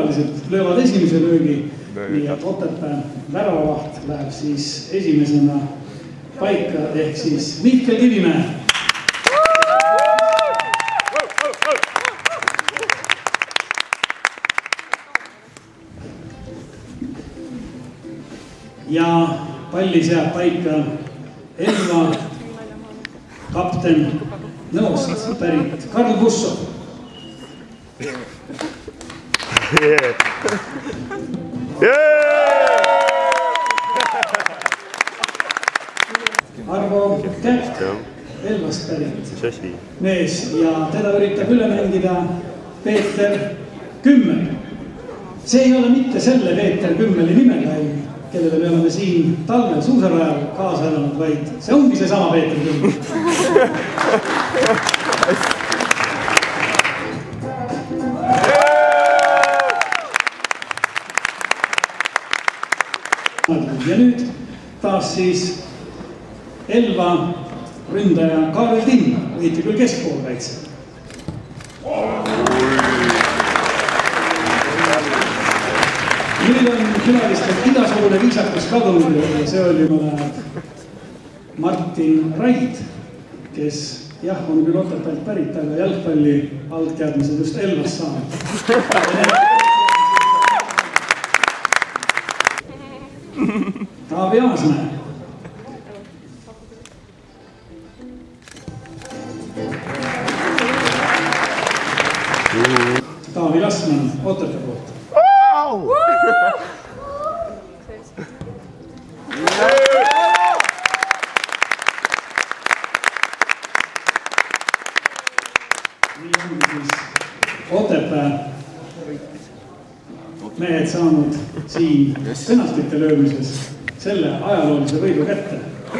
külalised löövad esimese löögi, nii et Otepää väravavaht läheb siis esimesena paika ehk siis Mihkel Kivimäe. Ja palli seab paika Elva kapten Nõost pärit Karl Busso. Arvo Kärt, Elvast pärit mees ja teda üritab üle mängida Peeter Kümmel. See ei ole mitte selle Peeter Kümmeli nimega, kellele me oleme siin talvel suusarajal kaasa elanud, vaid see ongi see sama Peeter Kümmel. Ja nüüd taas siis Elva ründaja Kaarel Timm, võite küll keskpool kaitse. Nüüd on külalistelt igasugune viisakus kadunud ja see oli mõne Martin Raid, kes jah, on küll Otepäält pärit, aga jalgpalli algteadmised just Elvas saanud. Taavi Aasmäe. Taavi Lasman Otepää poolt. Nii on siis Otepää mehed saanud siin penaltite löömises selle ajaloolise võidu kätte.